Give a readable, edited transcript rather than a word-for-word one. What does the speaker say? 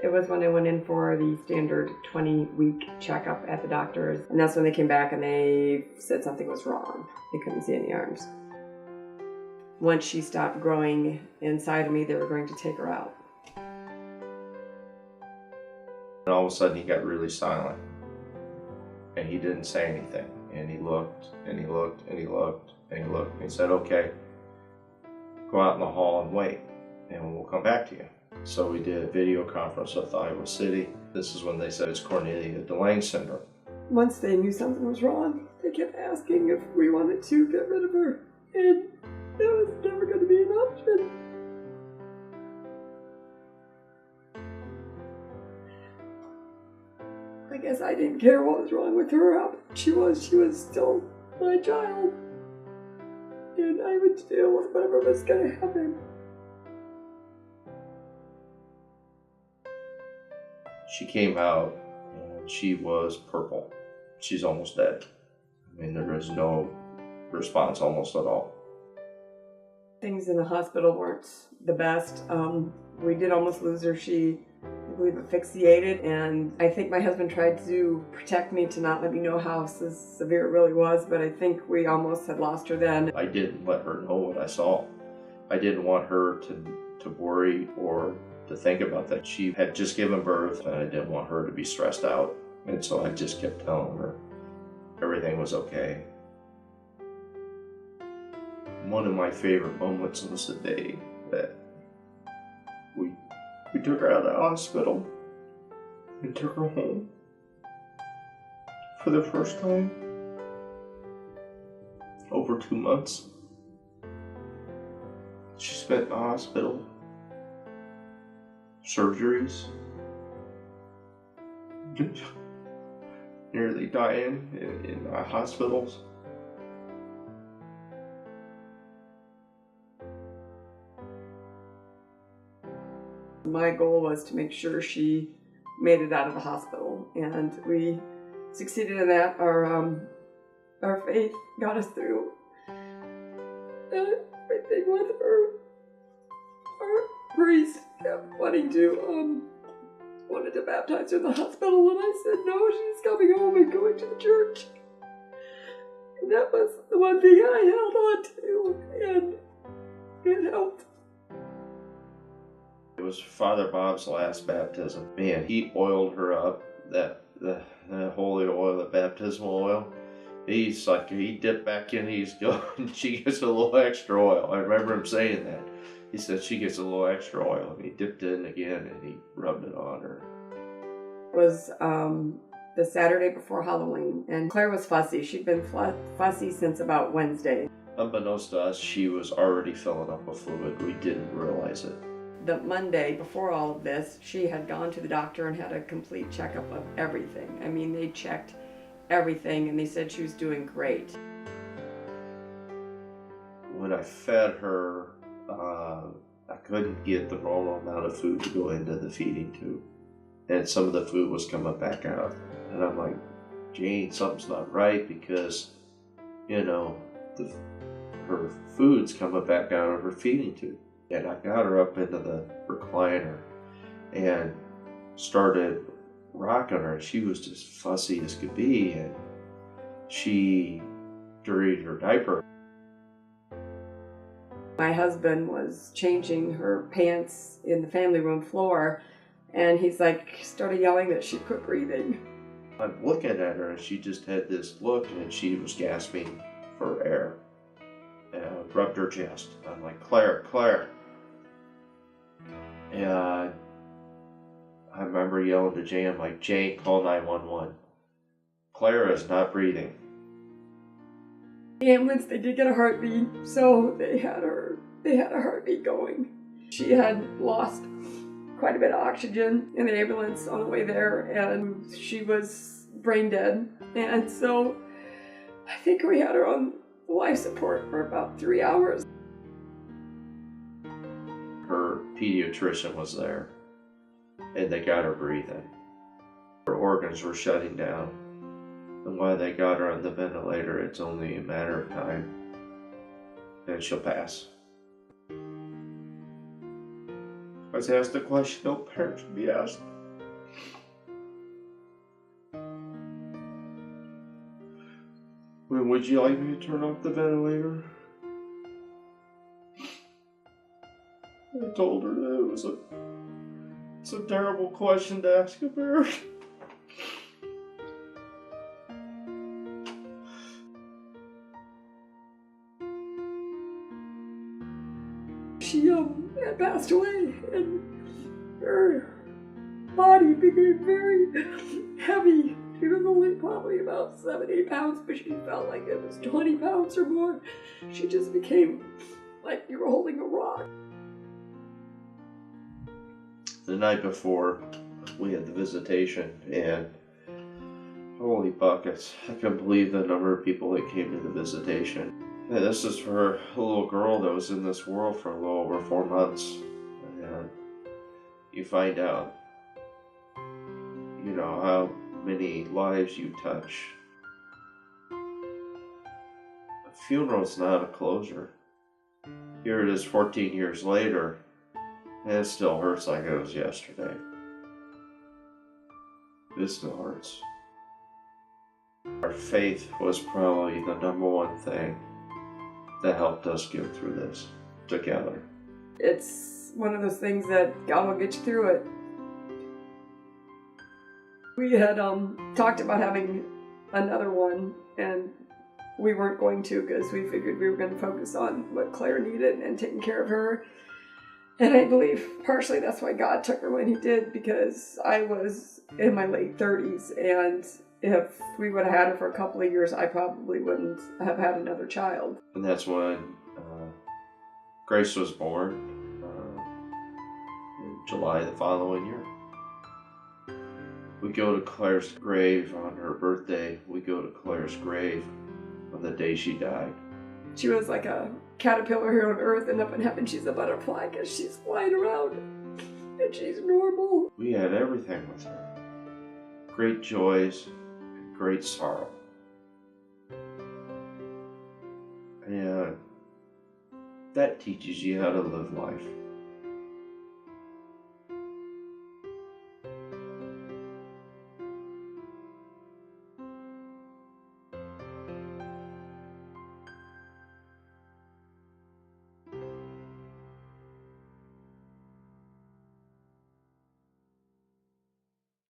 It was when I went in for the standard 20-week checkup at the doctor's, and that's when they came back and they said something was wrong. They couldn't see any arms. Once she stopped growing inside of me, they were going to take her out. And all of a sudden he got really silent. And he didn't say anything. And he looked, and he looked, and he looked, and he looked. And he said, okay, go out in the hall and wait, and we'll come back to you. So we did a video conference with Iowa City. This is when they said it's Cornelia de Lange syndrome. Once they knew something was wrong, they kept asking if we wanted to get rid of her. And that was never going to be an option. I guess I didn't care what was wrong with her, how bad she was still my child. And I would deal with whatever was going to happen. She came out and she was purple. She's almost dead. I mean, there was no response almost at all. Things in the hospital weren't the best. We did almost lose her. She, I believe, asphyxiated, and I think my husband tried to protect me to not let me know how severe it really was, but I think we almost had lost her then. I didn't let her know what I saw. I didn't want her to worry or to think about that. She had just given birth, and I didn't want her to be stressed out, and so I just kept telling her everything was okay. One of my favorite moments was the day that we took her out of the hospital and took her home for the first time over 2 months. She spent in the hospital, surgeries, nearly dying in hospitals. My goal was to make sure she made it out of the hospital, and we succeeded in that. Our faith got us through everything with her. Our priest kept wanted to baptize her in the hospital, and I said no, she's coming home and going to the church. And that was the one thing I held on to, and it helped. It was Father Bob's last baptism. Man, he oiled her up, that holy oil, the baptismal oil. He's like, he dipped back in, he's going, she gets a little extra oil. I remember him saying that. He said she gets a little extra oil. And he dipped in again and he rubbed it on her. It was the Saturday before Halloween, and Claire was fussy. She'd been fussy since about Wednesday. Unbeknownst to us, she was already filling up with fluid. We didn't realize it. The Monday before all of this, she had gone to the doctor and had a complete checkup of everything. I mean, they checked everything and they said she was doing great. When I fed her, I couldn't get the normal amount of food to go into the feeding tube. And some of the food was coming back out. And I'm like, Jane, something's not right, because, you know, her food's coming back out of her feeding tube. And I got her up into the recliner and started rocking her. She was just fussy as could be, and she dirtied her diaper. My husband was changing her pants in the family room floor, and he's like, started yelling that she quit breathing. I'm looking at her, and she just had this look, and she was gasping for air. And I rubbed her chest. I'm like, Claire, Claire. And I remember yelling to Jane, I'm like, Jane, call 911. Claire is not breathing. The ambulance, they did get a heartbeat, so they had a heartbeat going. She had lost quite a bit of oxygen in the ambulance on the way there, and she was brain dead. And so I think we had her on life support for about 3 hours. Her pediatrician was there, and they got her breathing. Her organs were shutting down, and while they got her on the ventilator, it's only a matter of time, and she'll pass. I was asked a question no parent should be asked. When would you like me to turn off the ventilator? I told her that it's a terrible question to ask a parent. She had passed away, and her body became very heavy. She was only probably about 70 pounds, but she felt like it was 20 pounds or more. She just became like you were holding a rock. The night before, we had the visitation, and holy buckets, I couldn't believe the number of people that came to the visitation. And this is for a little girl that was in this world for a little over 4 months. And you find out, how many lives you touch. A funeral's not a closure. Here it is 14 years later, and it still hurts like it was yesterday. It still hurts. Our faith was probably the number one thing that helped us get through this together. It's one of those things that God will get you through it. We had talked about having another one, and we weren't going to because we figured we were going to focus on what Claire needed and taking care of her. And I believe partially that's why God took her when he did, because I was in my late 30s, and if we would have had her for a couple of years, I probably wouldn't have had another child. And that's when Grace was born in July the following year. We go to Claire's grave on her birthday. We go to Claire's grave on the day she died. She was like a caterpillar here on Earth, and up in heaven she's a butterfly because she's flying around and she's normal. We had everything with her. Great joys and great sorrow. And that teaches you how to live life.